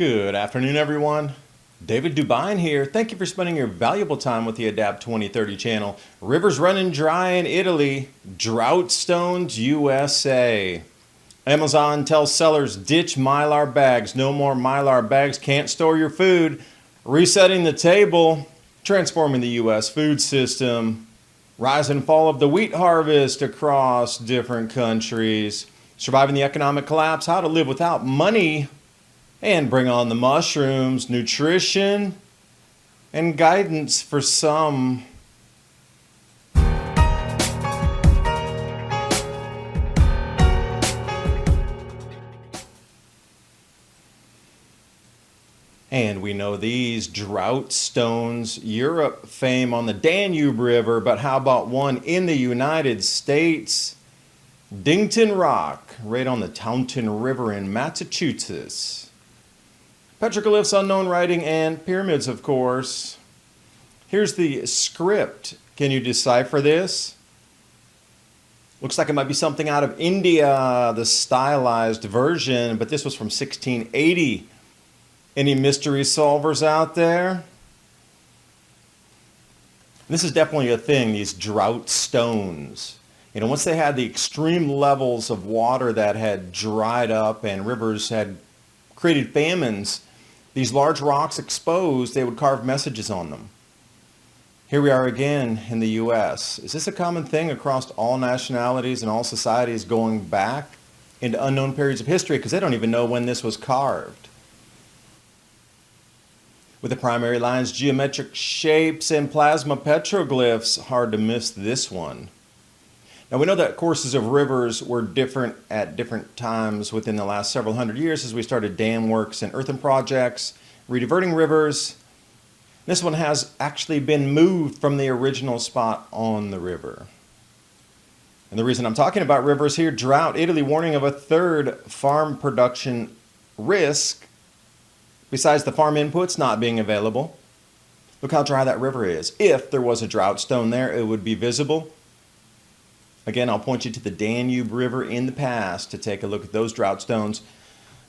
Good afternoon, everyone. David Dubine here. Thank you for spending your valuable time with the Adapt 2030 channel. Rivers running dry in Italy, drought stones USA. Amazon tells sellers ditch Mylar bags. No more Mylar bags, can't store your food. Resetting the table, transforming the US food system. Rise and fall of the wheat harvest across different countries. Surviving the economic collapse, how to live without money. And bring on the mushrooms, nutrition, and guidance for some. And we know these drought stones, Europe fame on the Danube River, but how about one in the United States? Dington Rock, right on the Taunton River in Massachusetts. Petroglyphs, unknown writing, and pyramids, of course. Here's the script. Can you decipher this? Looks like it might be something out of India, the stylized version, but this was from 1680. Any mystery solvers out there? This is definitely a thing, these drought stones. You know, once they had the extreme levels of water that had dried up and rivers had created famines, these large rocks exposed, they would carve messages on them. Here we are again in the U.S. Is this a common thing across all nationalities and all societies going back into unknown periods of history? Because they don't even know when this was carved. With the primary lines, geometric shapes, and plasma petroglyphs, hard to miss this one. Now we know that courses of rivers were different at different times within the last several hundred years as we started dam works and earthen projects, rediverting rivers. This one has actually been moved from the original spot on the river. And the reason I'm talking about rivers here, drought, Italy warning of a third farm production risk besides the farm inputs not being available. Look how dry that river is. If there was a drought stone there, it would be visible. Again, I'll point you to the Danube River in the past to take a look at those drought stones.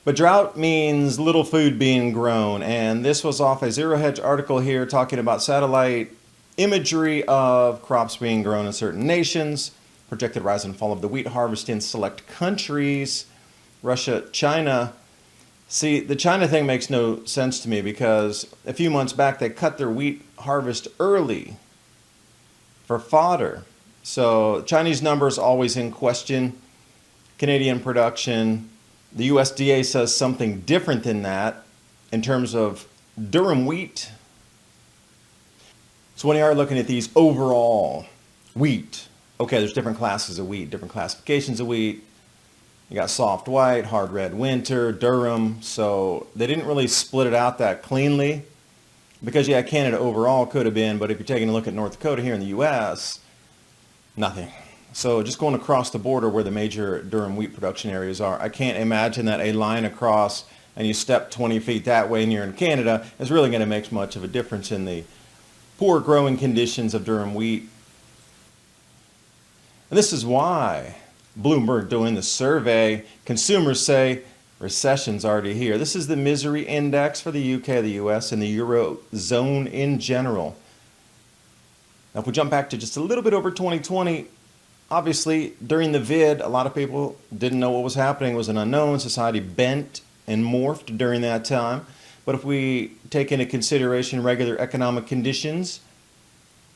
But drought means little food being grown, and this was off a Zero Hedge article here talking about satellite imagery of crops being grown in certain nations, projected rise and fall of the wheat harvest in select countries, Russia, China. See, the China thing makes no sense to me because a few months back they cut their wheat harvest early for fodder. So Chinese numbers always in question. Canadian production. The USDA says something different than that in terms of durum wheat. So when you are looking at these overall wheat, okay, there's different classes of wheat, different classifications of wheat. You got soft white, hard red winter, durum. So they didn't really split it out that cleanly because, yeah, Canada overall could have been, but if you're taking a look at North Dakota here in the U.S., nothing. So just going across the border where the major durum wheat production areas are, I can't imagine that a line across and you step 20 feet that way and you're in Canada is really going to make much of a difference in the poor growing conditions of durum wheat. And this is why Bloomberg doing the survey, consumers say recession's already here. This is the misery index for the UK, the US, and the Eurozone in general. Now, if we jump back to just a little bit over 2020, obviously, during the vid, a lot of people didn't know what was happening. It was an unknown. Society bent and morphed during that time. But if we take into consideration regular economic conditions,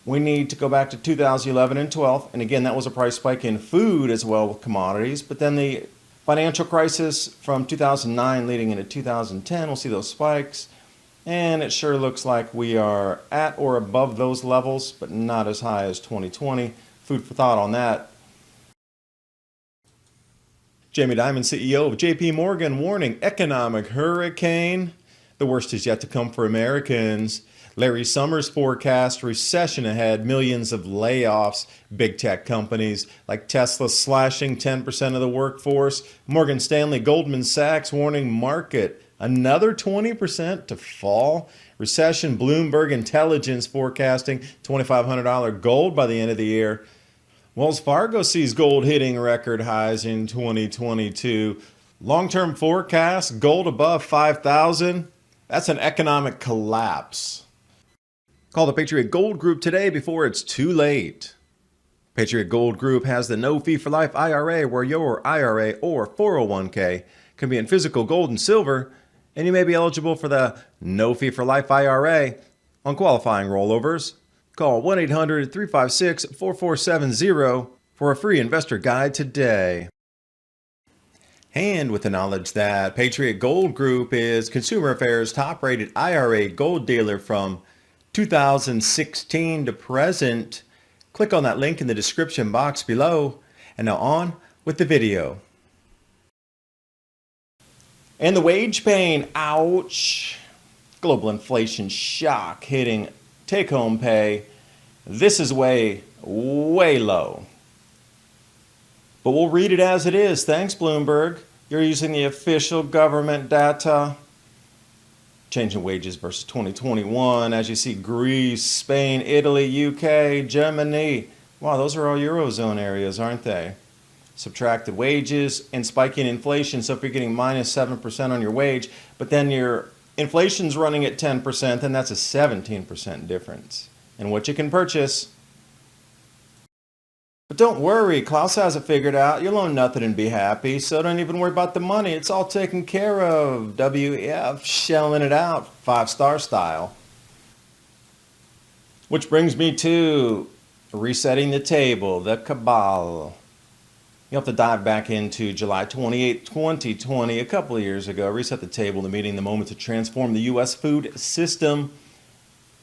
we need to go back to 2011 and 12. And again, that was a price spike in food as well with commodities. But then the financial crisis from 2009 leading into 2010, we'll see those spikes. And it sure looks like we are at or above those levels, but not as high as 2020. Food for thought on that. Jamie Dimon, CEO of JP Morgan, warning economic hurricane. The worst is yet to come for Americans. Larry Summers forecast recession ahead, millions of layoffs, big tech companies like Tesla slashing 10% of the workforce, Morgan Stanley, Goldman Sachs warning market another 20% to fall. Recession, Bloomberg Intelligence forecasting $2,500 gold by the end of the year. Wells Fargo sees gold hitting record highs in 2022. Long-term forecast, gold above 5,000. That's an economic collapse. Call the Patriot Gold Group today before it's too late. Patriot Gold Group has the no fee for life IRA, where your IRA or 401k can be in physical gold and silver, and you may be eligible for the no fee for life IRA on qualifying rollovers. Call 1-800-356-4470 for a free investor guide today. And with the knowledge that Patriot Gold Group is Consumer Affairs' top-rated IRA gold dealer from 2016 to present, click on that link in the description box below. And now on with the video. And the wage pain, ouch. Global inflation shock hitting take-home pay. This is way, way low. But we'll read it as it is. Thanks, Bloomberg. You're using the official government data. Changing wages versus 2021. As you see, Greece, Spain, Italy, UK, Germany. Wow, those are all Eurozone areas, aren't they? Subtracted wages and spiking inflation. So if you're getting minus 7% on your wage, but then your inflation's running at 10%, then that's a 17% difference in what you can purchase. But don't worry, Klaus has it figured out. You'll own nothing and be happy, so don't even worry about the money. It's all taken care of. WEF, shelling it out, 5-star style. Which brings me to resetting the table, the cabal. You have to dive back into July 28, 2020, a couple of years ago. Reset the table, the meeting, the moment to transform the U.S. food system.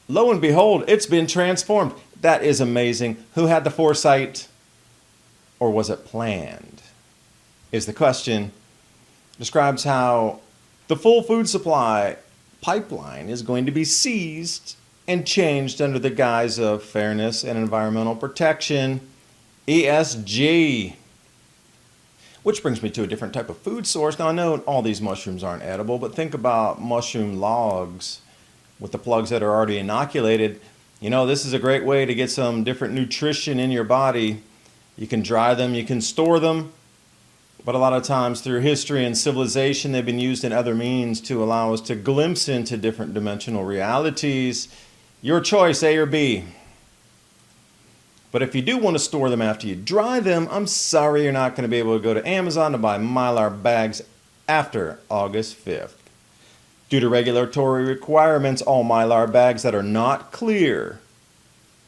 Lo and behold, it's been transformed. That is amazing. Who had the foresight? Or was it planned? Is the question. Describes how the full food supply pipeline is going to be seized and changed under the guise of fairness and environmental protection, ESG. Which brings me to a different type of food source. Now, I know all these mushrooms aren't edible, but think about mushroom logs with the plugs that are already inoculated. You know, this is a great way to get some different nutrition in your body. You can dry them, you can store them, but a lot of times through history and civilization, they've been used in other means to allow us to glimpse into different dimensional realities. Your choice, A or B. But if you do want to store them after you dry them, I'm sorry you're not going to be able to go to Amazon to buy Mylar bags after August 5th. Due to regulatory requirements, all Mylar bags that are not clear,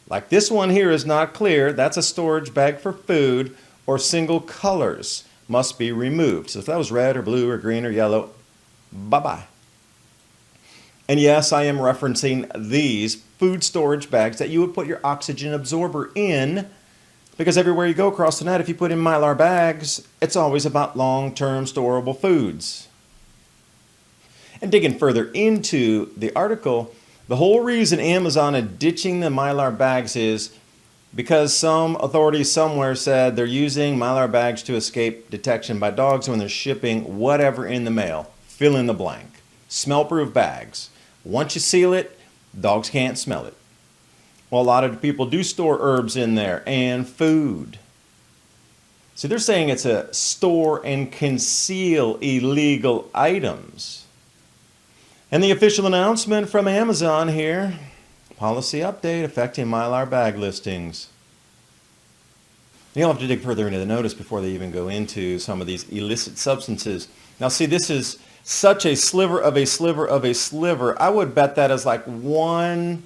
like this one here is not clear, that's a storage bag for food, or single colors must be removed. So if that was red or blue or green or yellow, bye-bye. And yes, I am referencing these food storage bags that you would put your oxygen absorber in, because everywhere you go across the net, if you put in Mylar bags, it's always about long-term storable foods. And digging further into the article, the whole reason Amazon is ditching the Mylar bags is because some authorities somewhere said they're using Mylar bags to escape detection by dogs when they're shipping whatever in the mail. Fill in the blank. Smell-proof bags. Once you seal it, dogs can't smell it. Well, a lot of people do store herbs in there and food. So they're saying it's a store and conceal illegal items. And the official announcement from Amazon here, policy update affecting Mylar bag listings. You'll have to dig further into the notice before they even go into some of these illicit substances. Now see, this is such a sliver of a sliver of a sliver. I would bet that is like 1/10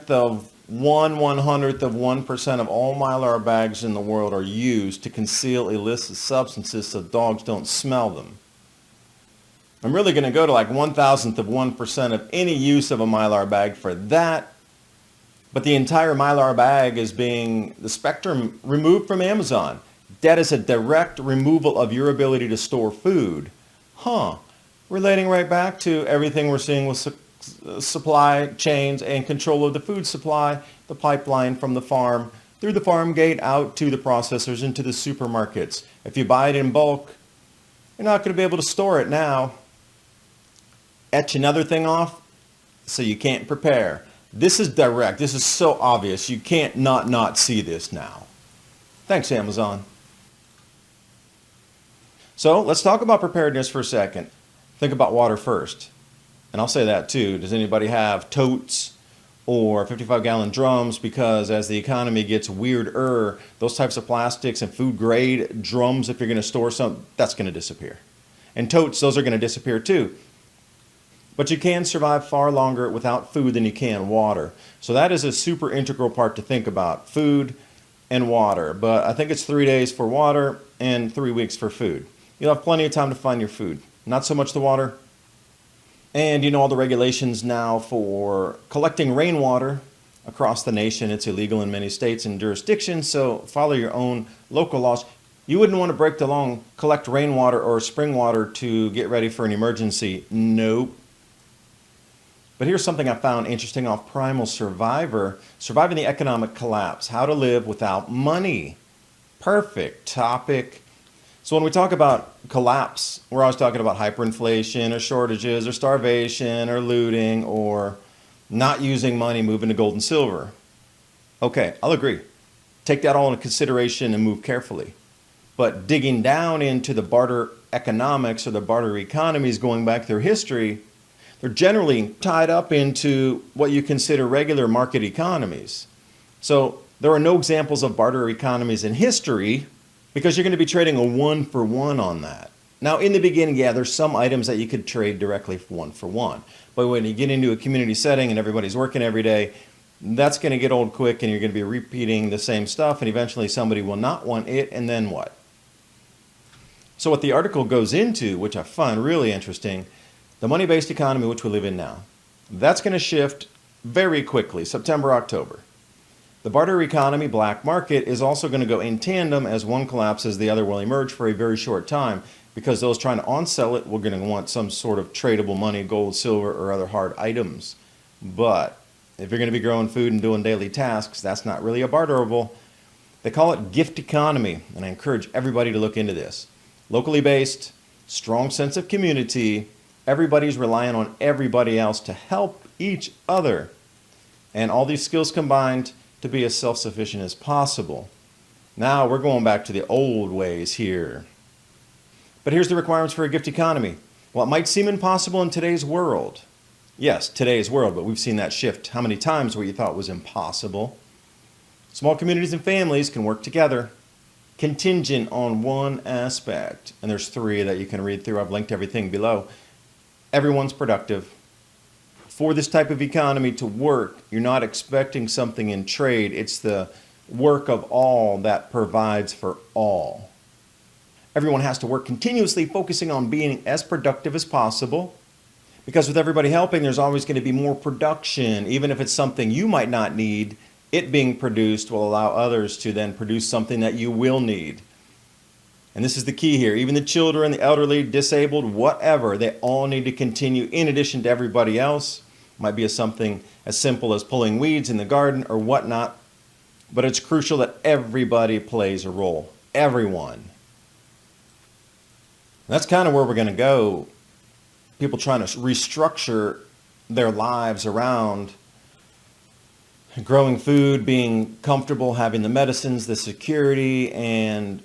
of 1/100th of 1% of all Mylar bags in the world are used to conceal illicit substances so dogs don't smell them. I'm really going to go to like 1,000th of 1% of any use of a Mylar bag for that. But the entire Mylar bag is being, the spectrum removed from Amazon. That is a direct removal of your ability to store food. Relating right back to everything we're seeing with supply chains and control of the food supply, the pipeline from the farm, through the farm gate, out to the processors, into the supermarkets. If you buy it in bulk, you're not going to be able to store it now. Etch another thing off so you can't prepare. This is direct. This is so obvious. You can't not see this now. Thanks, Amazon. So let's talk about preparedness for a second. Think about water first. And I'll say that too. Does anybody have totes or 55-gallon drums? Because as the economy gets weirder, those types of plastics and food grade drums, if you're going to store something, that's going to disappear. And totes, those are going to disappear too. But you can survive far longer without food than you can water. So that is a super integral part to think about, food and water. But I think it's 3 days for water and 3 weeks for food. You'll have plenty of time to find your food. Not so much the water. And you know all the regulations now for collecting rainwater across the nation. It's illegal in many states and jurisdictions, so follow your own local laws. You wouldn't want to break the law, collect rainwater or spring water to get ready for an emergency. Nope. But here's something I found interesting off Primal Survivor, surviving the economic collapse, how to live without money. Perfect topic. So when we talk about collapse, we're always talking about hyperinflation or shortages or starvation or looting or not using money, moving to gold and silver. Okay, I'll agree. Take that all into consideration and move carefully. But digging down into the barter economics or the barter economies going back through history, they're generally tied up into what you consider regular market economies. So there are no examples of barter economies in history because you're going to be trading a one-for-one on that. Now, in the beginning, yeah, there's some items that you could trade directly one-for-one. But when you get into a community setting and everybody's working every day, that's going to get old quick and you're going to be repeating the same stuff and eventually somebody will not want it, and then what? So what the article goes into, which I find really interesting, the money-based economy which we live in now, that's going to shift very quickly, September, October. The barter economy, black market, is also going to go in tandem. As one collapses, the other will emerge for a very short time because those trying to on-sell it will going to want some sort of tradable money, gold, silver, or other hard items. But if you're going to be growing food and doing daily tasks, that's not really a barterable. They call it gift economy, and I encourage everybody to look into this. Locally based, strong sense of community, everybody's relying on everybody else to help each other. And all these skills combined to be as self-sufficient as possible. Now we're going back to the old ways here. But here's the requirements for a gift economy. Well, it might seem impossible in today's world. Yes, today's world, but we've seen that shift how many times where you thought it was impossible. Small communities and families can work together, contingent on one aspect. And there's 3 that you can read through. I've linked everything below. Everyone's productive. For this type of economy to work, you're not expecting something in trade. It's the work of all that provides for all. Everyone has to work continuously, focusing on being as productive as possible. Because with everybody helping, there's always going to be more production. Even if it's something you might not need, it being produced will allow others to then produce something that you will need. And this is the key here. Even the children, the elderly, disabled, whatever, they all need to continue in addition to everybody else. Might be something as simple as pulling weeds in the garden or whatnot. But it's crucial that everybody plays a role. Everyone. That's kind of where we're going to go. People trying to restructure their lives around growing food, being comfortable, having the medicines, the security, and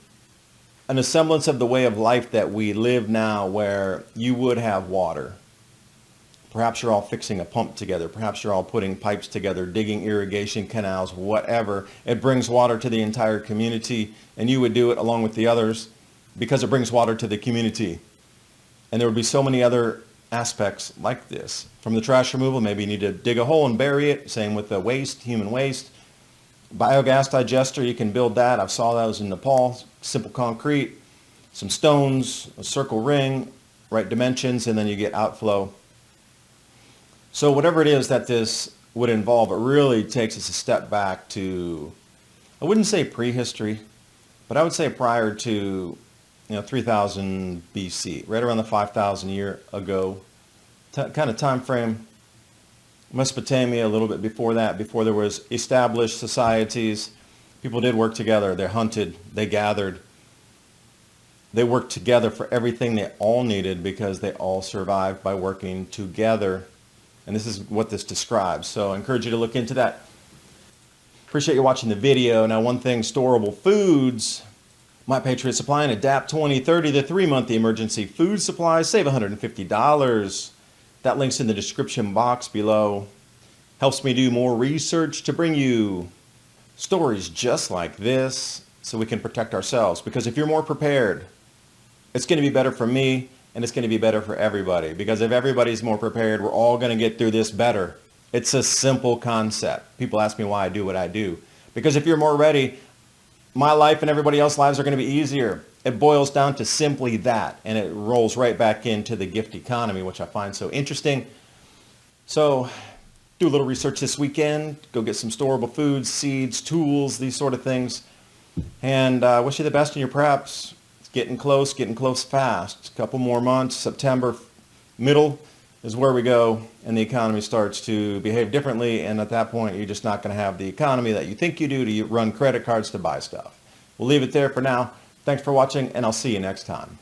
an semblance of the way of life that we live now where you would have water. Perhaps you're all fixing a pump together. Perhaps you're all putting pipes together, digging irrigation canals, whatever. It brings water to the entire community, and you would do it along with the others because it brings water to the community. And there would be so many other aspects like this. From the trash removal, maybe you need to dig a hole and bury it. Same with the waste, human waste. Biogas digester, you can build that. I saw those in Nepal. Simple concrete, some stones, a circle ring, right dimensions, and then you get outflow. So whatever it is that this would involve, it really takes us a step back to, I wouldn't say prehistory, but I would say prior to 3000 BC, right around the 5,000 year ago kind of time frame. Mesopotamia, a little bit before that, before there was established societies. People did work together. They hunted, they gathered. They worked together for everything they all needed because they all survived by working together. And this is what this describes. So I encourage you to look into that. Appreciate you watching the video. Now, one thing, storable foods. My Patriot Supply and Adapt 2030, the 3-month emergency food supply. Save $150. That link's in the description box below. Helps me do more research to bring you stories just like this so we can protect ourselves. Because if you're more prepared, it's going to be better for me and it's going to be better for everybody. Because if everybody's more prepared, we're all going to get through this better. It's a simple concept. People ask me why I do what I do. Because if you're more ready, my life and everybody else's lives are going to be easier. It boils down to simply that. And it rolls right back into the gift economy, which I find so interesting. So do a little research this weekend. Go get some storable foods, seeds, tools, these sort of things. And I wish you the best in your preps. It's getting close fast. A couple more months. September middle is where we go, and the economy starts to behave differently, and at that point you're just not going to have the economy that you think you do to run credit cards to buy stuff. We'll leave it there for now. Thanks for watching, and I'll see you next time.